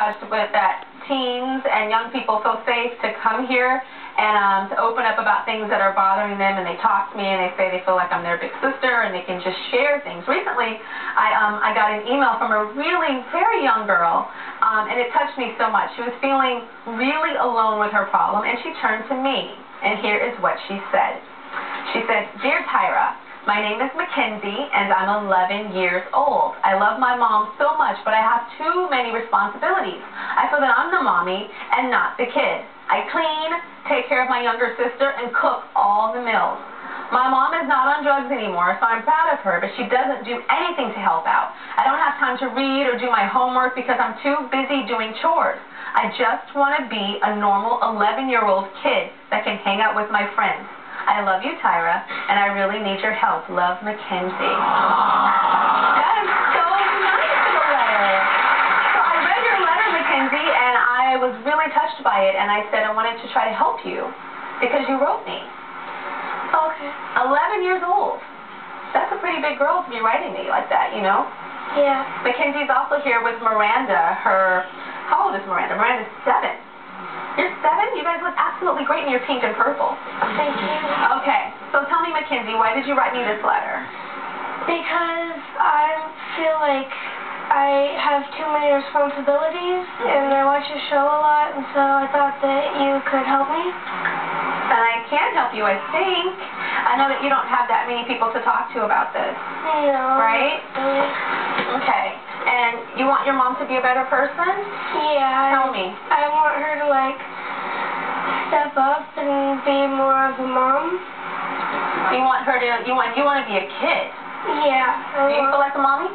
touch with that teens and young people feel safe to come here and to open up about things that are bothering them, and they talk to me and they say they feel like I'm their big sister and they can just share things. Recently, I got an email from a really very young girl, and it touched me so much. She was feeling really alone with her problem, and she turned to me, and here is what she said. She said, "Dear Tyra, my name is Mackenzie, and I'm 11 years old. I love my mom so much, but I have too many responsibilities. I feel that I'm the mommy and not the kid. I clean, take care of my younger sister, and cook all the meals. My mom is not on drugs anymore, so I'm proud of her, but she doesn't do anything to help out. I don't have time to read or do my homework because I'm too busy doing chores. I just want to be a normal 11-year-old kid that can hang out with my friends. I love you, Tyra, and I really need your help. Love, Mackenzie." That is so nice of a letter. So I read your letter, Mackenzie, and I was really touched by it, and I said I wanted to try to help you because you wrote me. Okay. 11 years old. That's a pretty big girl to be writing me like that, you know? Yeah. Mackenzie's also here with Miranda. How old is Miranda? Miranda's 7. You're 7? You guys look absolutely great in your pink and purple. Thank you. Okay, so tell me, Mackenzie, why did you write me this letter? Because I feel like I have too many responsibilities, and I watch your show a lot, and so I thought that you could help me. And I can help you, I think. I know that you don't have that many people to talk to about this. No. Right? Okay. And you want your mom to be a better person? Yeah. Tell me. I want her to, like, step up and be more of a mom. You want her to, you want to be a kid? Yeah. Do you feel like a mommy?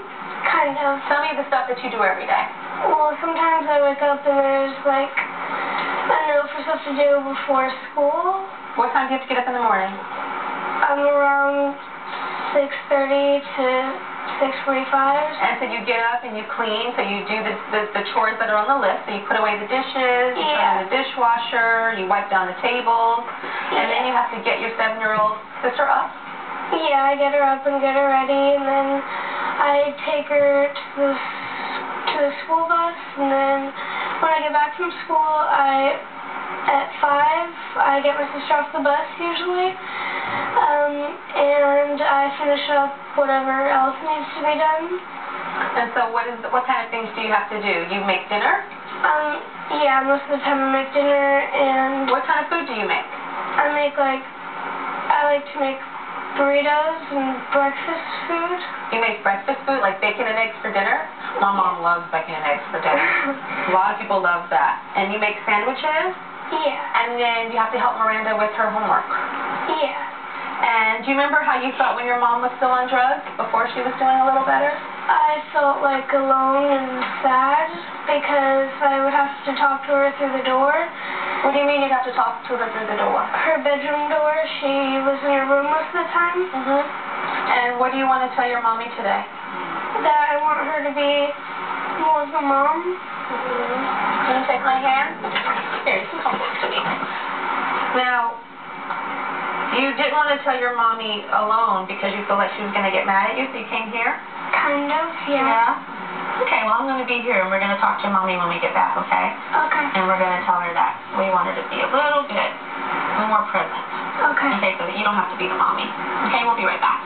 Kind of. Tell me the stuff that you do every day. Well, sometimes I wake up and there's, like, a note for stuff to do before school. What time do you have to get up in the morning? I'm around 6:30 to 6:45. And so you get up and you clean, so you do the chores that are on the list. So you put away the dishes, you put in the dishwasher, you wipe down the tables, and then you have to get your 7-year-old sister up. Yeah, I get her up and get her ready, and then I take her to the school bus, and then when I get back from school, at 5, I get my sister off the bus usually, and I finish up whatever else needs to be done. And so what kind of things do you have to do? You make dinner? Yeah, most of the time I make dinner, and... What kind of food do you make? I like to make burritos and breakfast food. You make breakfast food, like bacon and eggs for dinner? My mom loves bacon and eggs for dinner. A lot of people love that. And you make sandwiches? Yeah. And then you have to help Miranda with her homework? Yeah. And do you remember how you felt when your mom was still on drugs, before she was doing a little better? I felt like alone and sad because I would have to talk to her through the door. What do you mean you'd have to talk to her through the door? Her bedroom door. She was in her room most of the time. And what do you want to tell your mommy today? That I want her to be more of a mom. Can you take my hand? Here, you can come over to me. Now, you didn't want to tell your mommy alone because you feel like she was going to get mad at you, so you came here? Kind of, yeah. Yeah? Okay, well, I'm going to be here, and we're going to talk to mommy when we get back, okay? Okay. And we're going to tell her that we want her to be a little bit more present. Okay. Okay, so that you don't have to be the mommy. Okay, we'll be right back.